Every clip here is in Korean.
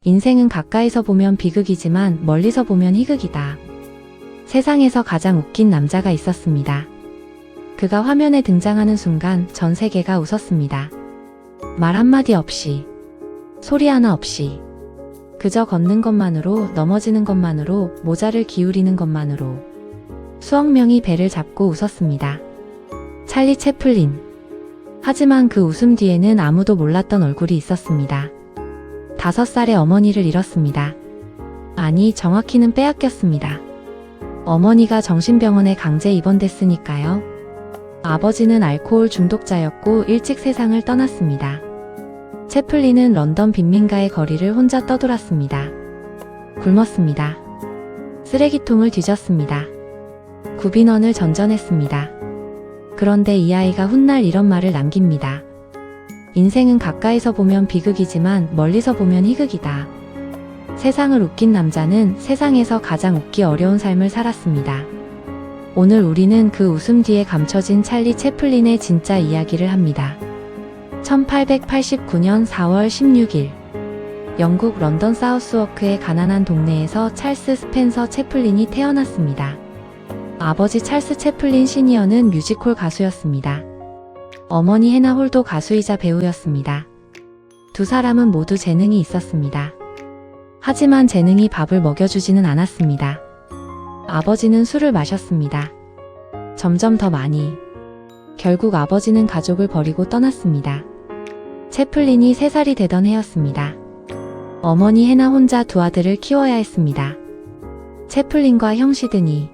인생은 가까이서 보면 비극이지만 멀리서 보면 희극이다. 세상에서 가장 웃긴 남자가 있었습니다. 그가 화면에 등장하는 순간 전 세계가 웃었습니다. 말 한마디 없이, 소리 하나 없이, 그저 걷는 것만으로, 넘어지는 것만으로, 모자를 기울이는 것만으로 수억 명이 배를 잡고 웃었습니다. 찰리 채플린. 하지만 그 웃음 뒤에는 아무도 몰랐던 얼굴이 있었습니다. 5살의 어머니를 잃었습니다. 아니, 정확히는 빼앗겼습니다. 어머니가 정신병원에 강제 입원됐으니까요. 아버지는 알코올 중독자였고 일찍 세상을 떠났습니다. 채플린은 런던 빈민가의 거리를 혼자 떠돌았습니다. 굶었습니다. 쓰레기통을 뒤졌습니다. 구빈원을 전전했습니다. 그런데 이 아이가 훗날 이런 말을 남깁니다. 인생은 가까이서 보면 비극이지만 멀리서 보면 희극이다. 세상을 웃긴 남자는 세상에서 가장 웃기 어려운 삶을 살았습니다. 오늘 우리는 그 웃음 뒤에 감춰진 찰리 채플린의 진짜 이야기를 합니다. 1889년 4월 16일 영국 런던 사우스워크의 가난한 동네에서 찰스 스펜서 채플린이 태어났습니다. 아버지 찰스 채플린 시니어는 뮤지컬 가수였습니다. 어머니 해나 홀도 가수이자 배우였습니다. 두 사람은 모두 재능이 있었습니다. 하지만 재능이 밥을 먹여주지는 않았습니다. 아버지는 술을 마셨습니다. 점점 더 많이. 결국 아버지는 가족을 버리고 떠났습니다. 채플린이 3살이 되던 해였습니다. 어머니 해나 혼자 두 아들을 키워야 했습니다. 채플린과 형 시드니.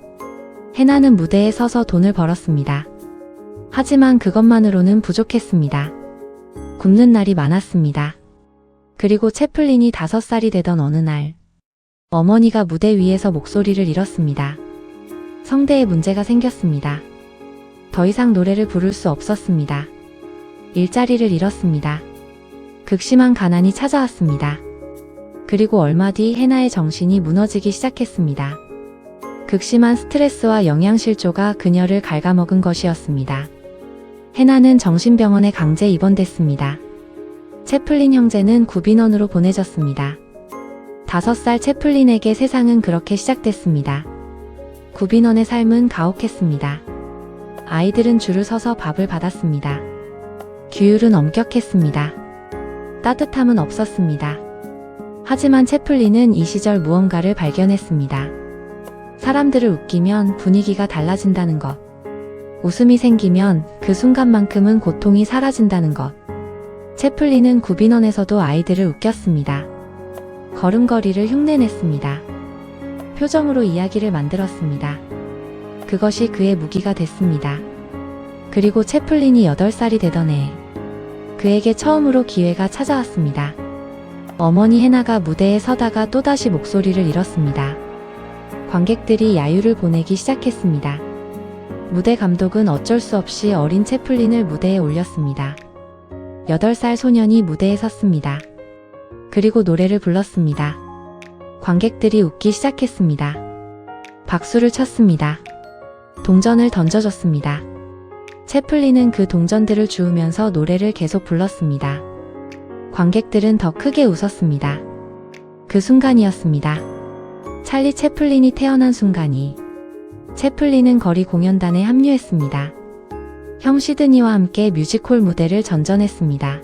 해나는 무대에 서서 돈을 벌었습니다. 하지만 그것만으로는 부족했습니다. 굶는 날이 많았습니다. 그리고 채플린이 5살이 되던 어느 날, 어머니가 무대 위에서 목소리를 잃었습니다. 성대에 문제가 생겼습니다. 더 이상 노래를 부를 수 없었습니다. 일자리를 잃었습니다. 극심한 가난이 찾아왔습니다. 그리고 얼마 뒤 해나의 정신이 무너지기 시작했습니다. 극심한 스트레스와 영양실조가 그녀를 갉아먹은 것이었습니다. 해나는 정신병원에 강제 입원됐습니다. 채플린 형제는 구빈원으로 보내졌습니다. 5살 채플린에게 세상은 그렇게 시작됐습니다. 구빈원의 삶은 가혹했습니다. 아이들은 줄을 서서 밥을 받았습니다. 규율은 엄격했습니다. 따뜻함은 없었습니다. 하지만 채플린은 이 시절 무언가를 발견했습니다. 사람들을 웃기면 분위기가 달라진다는 것. 웃음이 생기면 그 순간만큼은 고통이 사라진다는 것. 채플린은 구빈원에서도 아이들을 웃겼습니다. 걸음걸이를 흉내냈습니다. 표정으로 이야기를 만들었습니다. 그것이 그의 무기가 됐습니다. 그리고 채플린이 8살이 되던 해, 그에게 처음으로 기회가 찾아왔습니다. 어머니 해나가 무대에 서다가 또다시 목소리를 잃었습니다. 관객들이 야유를 보내기 시작했습니다. 무대 감독은 어쩔 수 없이 어린 채플린을 무대에 올렸습니다. 8살 소년이 무대에 섰습니다. 그리고 노래를 불렀습니다. 관객들이 웃기 시작했습니다. 박수를 쳤습니다. 동전을 던져줬습니다. 채플린은 그 동전들을 주우면서 노래를 계속 불렀습니다. 관객들은 더 크게 웃었습니다. 그 순간이었습니다. 찰리 채플린이 태어난 순간이. 채플린은 거리 공연단에 합류했습니다. 형 시드니와 함께 뮤지컬 무대를 전전했습니다.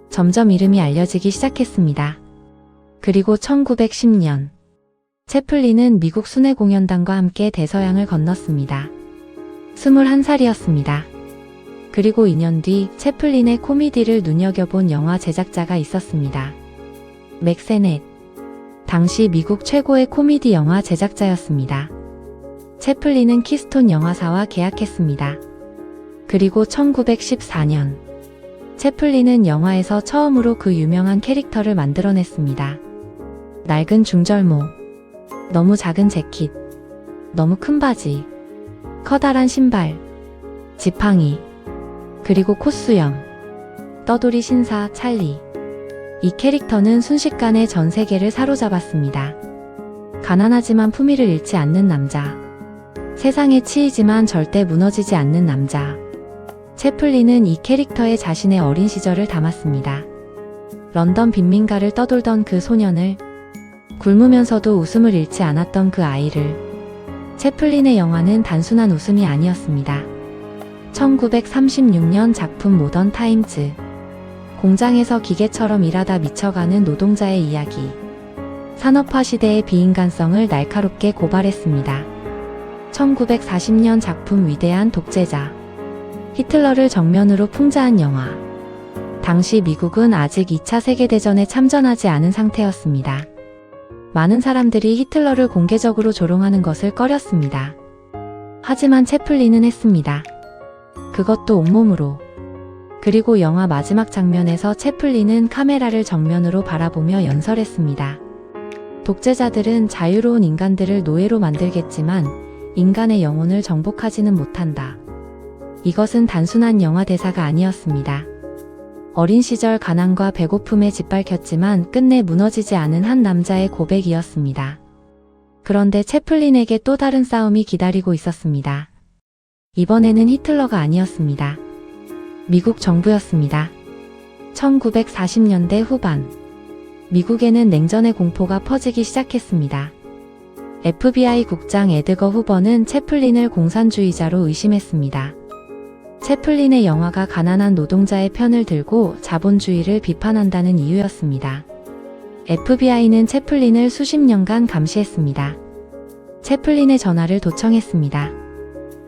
점점 이름이 알려지기 시작했습니다. 그리고 1910년 채플린은 미국 순회공연단과 함께 대서양을 건넜습니다. 21살이었습니다. 그리고 2년 뒤 채플린의 코미디를 눈여겨본 영화 제작자가 있었습니다. 맥 세넷. 당시 미국 최고의 코미디 영화 제작자였습니다. 채플린은 키스톤 영화사와 계약했습니다. 그리고 1914년 채플린은 영화에서 처음으로 그 유명한 캐릭터를 만들어냈습니다. 낡은 중절모, 너무 작은 재킷, 너무 큰 바지, 커다란 신발, 지팡이, 그리고 콧수염, 떠돌이 신사 찰리. 이 캐릭터는 순식간에 전 세계를 사로잡았습니다. 가난하지만 품위를 잃지 않는 남자. 세상에 치이지만 절대 무너지지 않는 남자. 채플린은 이 캐릭터에 자신의 어린 시절을 담았습니다. 런던 빈민가를 떠돌던 그 소년을, 굶으면서도 웃음을 잃지 않았던 그 아이를. 채플린의 영화는 단순한 웃음이 아니었습니다. 1936년 작품 모던 타임즈. 공장에서 기계처럼 일하다 미쳐가는 노동자의 이야기. 산업화 시대의 비인간성을 날카롭게 고발했습니다. 1940년 작품 위대한 독재자. 히틀러를 정면으로 풍자한 영화. 당시 미국은 아직 2차 세계대전에 참전하지 않은 상태였습니다. 많은 사람들이 히틀러를 공개적으로 조롱하는 것을 꺼렸습니다. 하지만 채플린은 했습니다. 그것도 온몸으로. 그리고 영화 마지막 장면에서 채플린은 카메라를 정면으로 바라보며 연설했습니다. 독재자들은 자유로운 인간들을 노예로 만들겠지만 인간의 영혼을 정복하지는 못한다. 이것은 단순한 영화 대사가 아니었습니다. 어린 시절 가난과 배고픔에 짓밟혔지만 끝내 무너지지 않은 한 남자의 고백이었습니다. 그런데 채플린에게 또 다른 싸움이 기다리고 있었습니다. 이번에는 히틀러가 아니었습니다. 미국 정부였습니다. 1940년대 후반. 미국에는 냉전의 공포가 퍼지기 시작했습니다. FBI 국장 에드거 후버는 채플린을 공산주의자로 의심했습니다. 채플린의 영화가 가난한 노동자의 편을 들고 자본주의를 비판한다는 이유였습니다. FBI는 채플린을 수십 년간 감시했습니다. 채플린의 전화를 도청했습니다.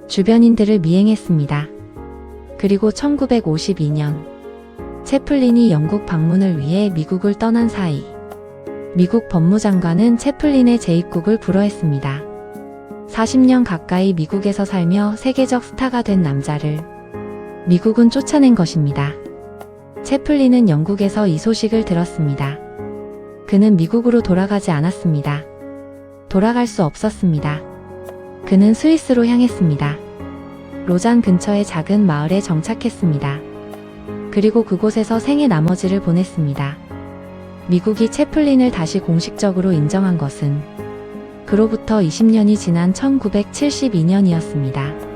주변인들을 미행했습니다. 그리고 1952년 채플린이 영국 방문을 위해 미국을 떠난 사이 미국 법무장관은 채플린의 재입국을 불허했습니다. 40년 가까이 미국에서 살며 세계적 스타가 된 남자를 미국은 쫓아낸 것입니다. 채플린은 영국에서 이 소식을 들었습니다. 그는 미국으로 돌아가지 않았습니다. 돌아갈 수 없었습니다. 그는 스위스로 향했습니다. 로잔 근처의 작은 마을에 정착했습니다. 그리고 그곳에서 생애 나머지를 보냈습니다. 미국이 채플린을 다시 공식적으로 인정한 것은 그로부터 20년이 지난 1972년이었습니다.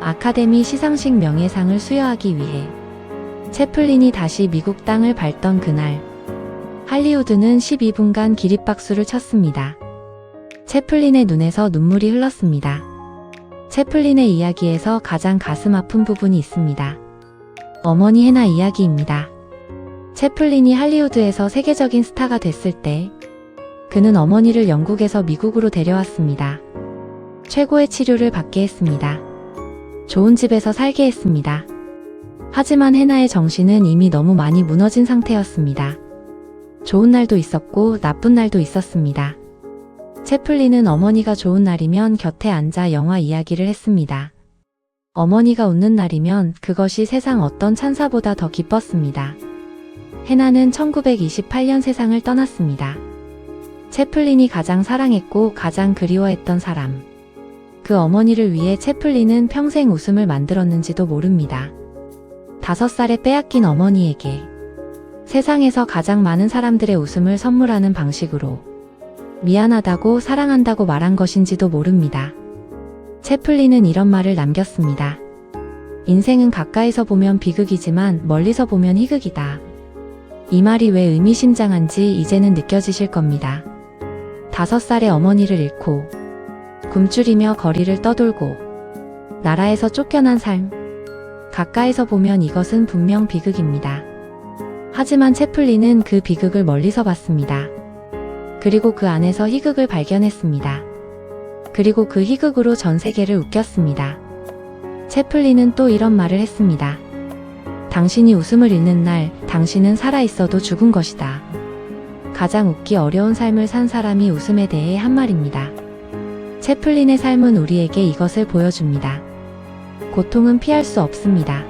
아카데미 시상식 명예상을 수여하기 위해 채플린이 다시 미국 땅을 밟던 그날, 할리우드는 12분간 기립박수를 쳤습니다. 채플린의 눈에서 눈물이 흘렀습니다. 채플린의 이야기에서 가장 가슴 아픈 부분이 있습니다. 어머니 해나 이야기입니다. 채플린이 할리우드에서 세계적인 스타가 됐을 때 그는 어머니를 영국에서 미국으로 데려왔습니다. 최고의 치료를 받게 했습니다. 좋은 집에서 살게 했습니다. 하지만 해나의 정신은 이미 너무 많이 무너진 상태였습니다. 좋은 날도 있었고 나쁜 날도 있었습니다. 채플린은 어머니가 좋은 날이면 곁에 앉아 영화 이야기를 했습니다. 어머니가 웃는 날이면 그것이 세상 어떤 찬사보다 더 기뻤습니다. 해나는 1928년 세상을 떠났습니다. 채플린이 가장 사랑했고 가장 그리워했던 사람. 그 어머니를 위해 채플린은 평생 웃음을 만들었는지도 모릅니다. 5살에 빼앗긴 어머니에게 세상에서 가장 많은 사람들의 웃음을 선물하는 방식으로 미안하다고 사랑한다고 말한 것인지도 모릅니다. 채플린은 이런 말을 남겼습니다. 인생은 가까이서 보면 비극이지만 멀리서 보면 희극이다. 이 말이 왜 의미심장한지 이제는 느껴지실 겁니다. 5살의 어머니를 잃고 굶주리며 거리를 떠돌고 나라에서 쫓겨난 삶. 가까이서 보면 이것은 분명 비극입니다. 하지만 채플린은 그 비극을 멀리서 봤습니다. 그리고 그 안에서 희극을 발견했습니다. 그리고 그 희극으로 전 세계를 웃겼습니다. 채플린은 또 이런 말을 했습니다. 당신이 웃음을 잃는 날, 당신은 살아있어도 죽은 것이다. 가장 웃기 어려운 삶을 산 사람이 웃음에 대해 한 말입니다. 채플린의 삶은 우리에게 이것을 보여줍니다. 고통은 피할 수 없습니다.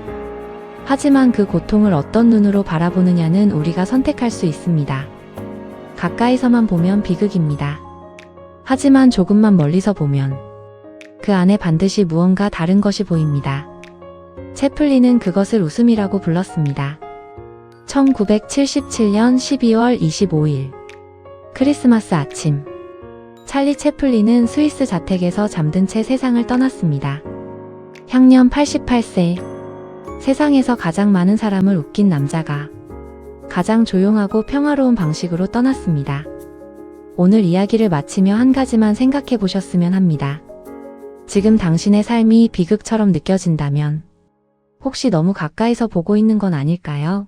하지만 그 고통을 어떤 눈으로 바라보느냐는 우리가 선택할 수 있습니다. 가까이서만 보면 비극입니다. 하지만 조금만 멀리서 보면 그 안에 반드시 무언가 다른 것이 보입니다. 채플린은 그것을 웃음이라고 불렀습니다. 1977년 12월 25일 크리스마스 아침, 찰리 채플린은 스위스 자택에서 잠든 채 세상을 떠났습니다. 향년 88세. 세상에서 가장 많은 사람을 웃긴 남자가 가장 조용하고 평화로운 방식으로 떠났습니다. 오늘 이야기를 마치며 한 가지만 생각해 보셨으면 합니다. 지금 당신의 삶이 비극처럼 느껴진다면 혹시 너무 가까이서 보고 있는 건 아닐까요?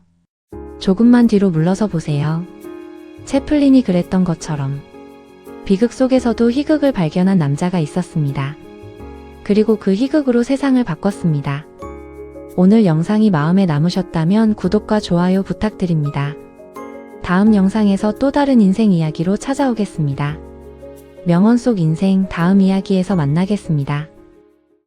조금만 뒤로 물러서 보세요. 채플린이 그랬던 것처럼 비극 속에서도 희극을 발견한 남자가 있었습니다. 그리고 그 희극으로 세상을 바꿨습니다. 오늘 영상이 마음에 남으셨다면 구독과 좋아요 부탁드립니다. 다음 영상에서 또 다른 인생 이야기로 찾아오겠습니다. 명언 속 인생 다음 이야기에서 만나겠습니다.